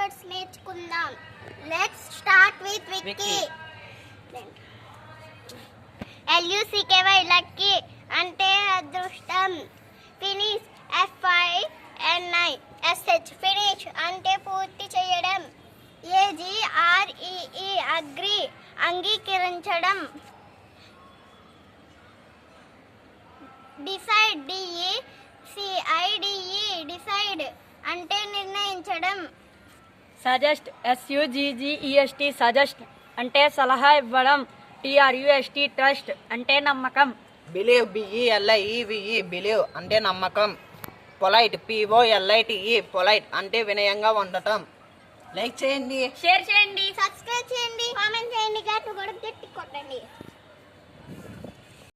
Words నేర్చుకుందాం. Let's start with Vicky. LUCKY lucky అంటే అదృష్టం. ఫినిష్ FINISH ఫినిష్ అంటే పూర్తి చేయడం. AGREE అగ్రి అంగీకరించడం. డిసైడ్ DECIDE డిసైడ్ అంటే నిర్ణయించడం. సజెస్ట్ SUGGEST సజెస్ట్ అంటే సలహా ఇవ్వడం. TRUST ట్రస్ట్ అంటే నమ్మకం. బిలీవ్ BELIEVE బిలీవ్ అంటే నమ్మకం. పొలైట్ POLITE పొలైట్ అంటే వినయంగా ఉండటం. లైక్ చేయండి, షేర్ చేయండి, సబ్స్క్రైబ్ చేయండి, కామెంట్ చేయండి, గట్టి కొట్టండి.